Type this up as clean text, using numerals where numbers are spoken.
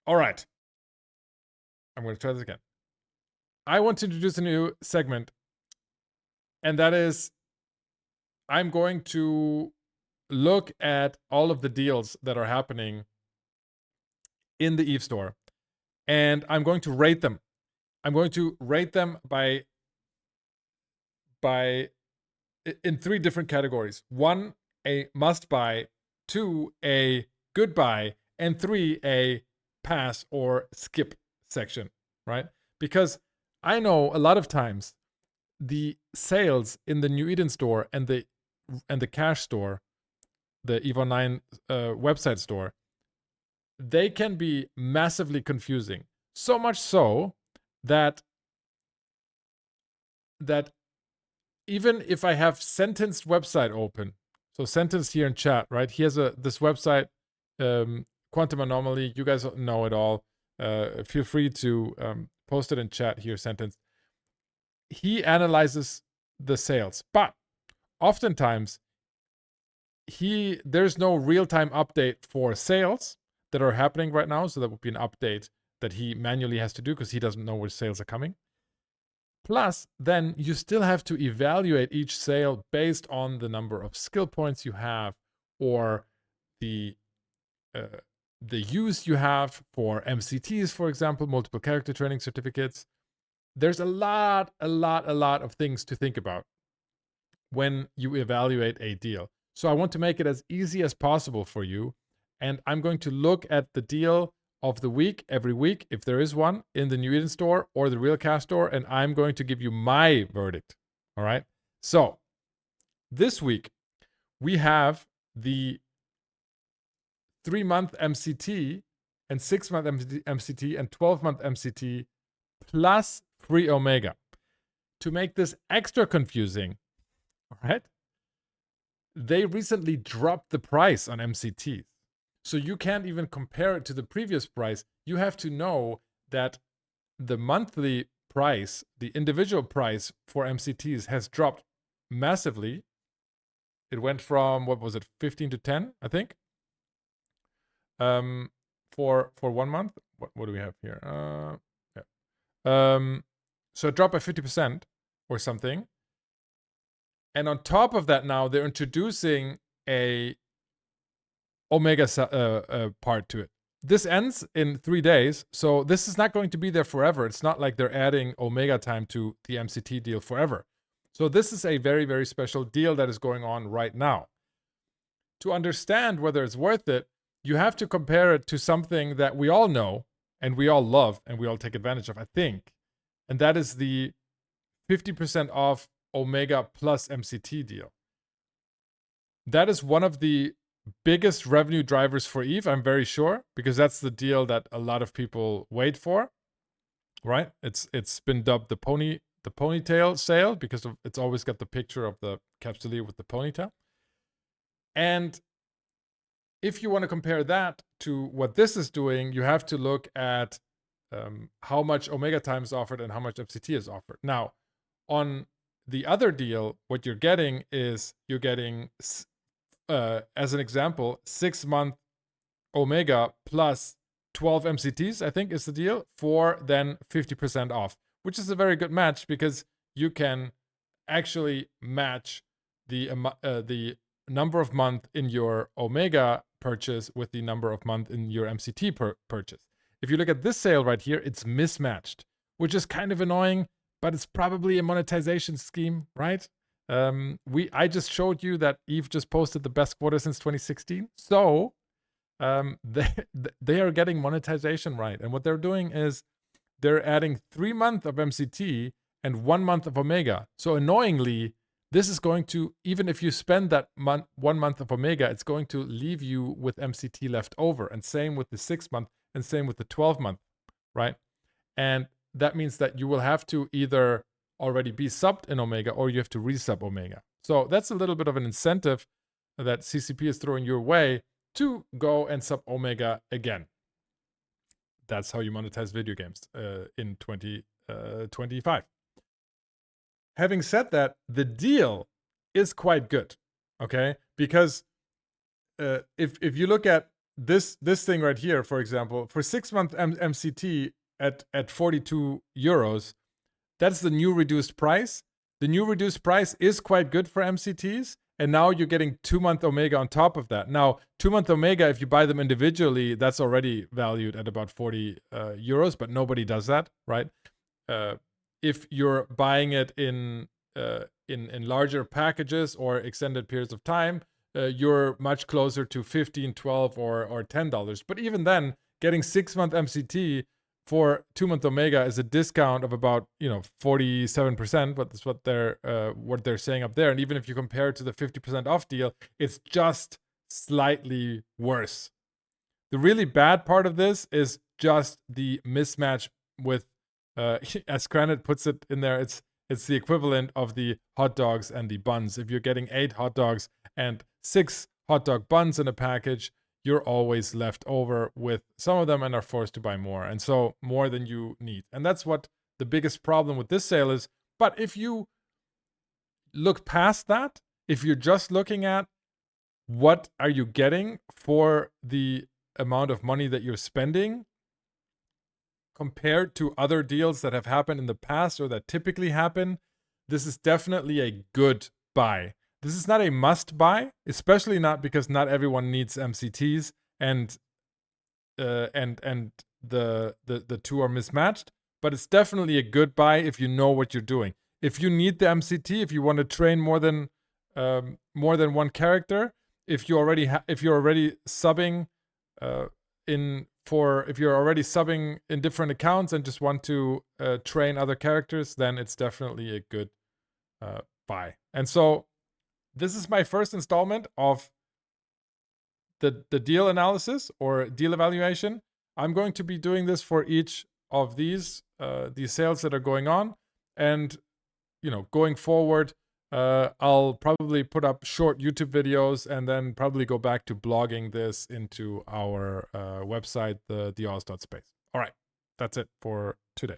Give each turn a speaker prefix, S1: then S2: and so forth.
S1: All right. I'm going to try this again. I want to introduce a new segment, and that is I'm going to look at all of the deals that are happening in the Eve store, and I'm going to rate them. I'm going to rate them by in 3 different categories. 1, a must buy, 2, a good buy, and 3, a pass or skip section, right? Because I know a lot of times the sales in the New Eden store and the cash store, the Eve Online website store, they can be massively confusing. So much so that even if I have Sentenced website open, so Sentence here in chat, right? He has this website, Quantum Anomaly. You guys know it all. Feel free to post it in chat here, Sentence. He analyzes the sales, but oftentimes there's no real-time update for sales that are happening right now. So that would be an update that he manually has to do because he doesn't know which sales are coming. Plus, then you still have to evaluate each sale based on the number of skill points you have or the use you have for MCTs, for example, multiple character training certificates. There's a lot of things to think about when you evaluate a deal. So I want to make it as easy as possible for you. And I'm going to look at the deal of the week every week, if there is one, in the New Eden store or the Real Cash store, and I'm going to give you my verdict. All right. So this week we have the 3-month MCT and 6-month MCT and 12-month MCT plus free Omega. To make this extra confusing, all right, they recently dropped the price on MCTs. So you can't even compare it to the previous price. You have to know that the monthly price, the individual price for MCTs has dropped massively. It went from, what was it, 15 to 10, I think, for 1 month. What do we have here? So it dropped by 50% or something. And on top of that, now they're introducing a Omega part to it. This ends in 3 days, so this is not going to be there forever. It's not like they're adding Omega time to the MCT deal forever. So this is a very, very special deal that is going on right now. To understand whether it's worth it, you have to compare it to something that we all know and we all love and we all take advantage of, I think. And that is the 50% off Omega plus MCT deal. That is one of the biggest revenue drivers for Eve, I'm very sure, because that's the deal that a lot of people wait for, right? It's been dubbed the ponytail sale because it's always got the picture of the capsuleer with the ponytail. And if you want to compare that to what this is doing, you have to look at how much Omega time is offered and how much MCT is offered. Now, on the other deal, what you're getting is as an example, 6-month Omega plus 12 MCTs, I think is the deal, for then 50% off, which is a very good match because you can actually match the number of month in your Omega purchase with the number of month in your MCT purchase. If you look at this sale right here, it's mismatched, which is kind of annoying, but it's probably a monetization scheme, right? I just showed you that Eve just posted the best quarter since 2016. So they are getting monetization right. And what they're doing is they're adding 3 months of MCT and 1 month of Omega. So annoyingly, this is going to, even if you spend that 1 month of Omega, it's going to leave you with MCT left over. And same with the 6 month and same with the 12 month, right? And that means that you will have to either already be subbed in Omega or you have to resub Omega. So that's a little bit of an incentive that CCP is throwing your way to go and sub Omega again. That's how you monetize video games in 2025. Having said that, the deal is quite good, okay? Because if you look at this thing right here, for example, for 6-month MCT at 42 euros, that's the new reduced price. The new reduced price is quite good for MCTs. And now you're getting 2-month Omega on top of that. Now, 2-month Omega, if you buy them individually, that's already valued at about 40 euros, but nobody does that, right? If you're buying it in larger packages or extended periods of time, you're much closer to $15, $12, or $10. But even then, getting 6-month MCT for 2-month Omega is a discount of about 47%, but that's what they're saying up there. And even if you compare it to the 50% off deal, it's just slightly worse. The really bad part of this is just the mismatch with, as Granite puts it in there, it's the equivalent of the hot dogs and the buns. If you're getting 8 hot dogs and 6 hot dog buns in a package, you're always left over with some of them and are forced to buy more. And so more than you need. And that's what the biggest problem with this sale is. But if you look past that, if you're just looking at what are you getting for the amount of money that you're spending compared to other deals that have happened in the past or that typically happen, this is definitely a good buy. This is not a must buy, especially not because not everyone needs MCTs and the two are mismatched, but it's definitely a good buy if you know what you're doing. If you need the MCT, if you want to train more than one character, if you're already subbing if you're already subbing in different accounts and just want to train other characters, then it's definitely a good buy. And so this is my first installment of the deal analysis or deal evaluation. I'm going to be doing this for each of these sales that are going on, and going forward, I'll probably put up short YouTube videos and then probably go back to blogging this into our website, the Oz.space. All right, that's it for today.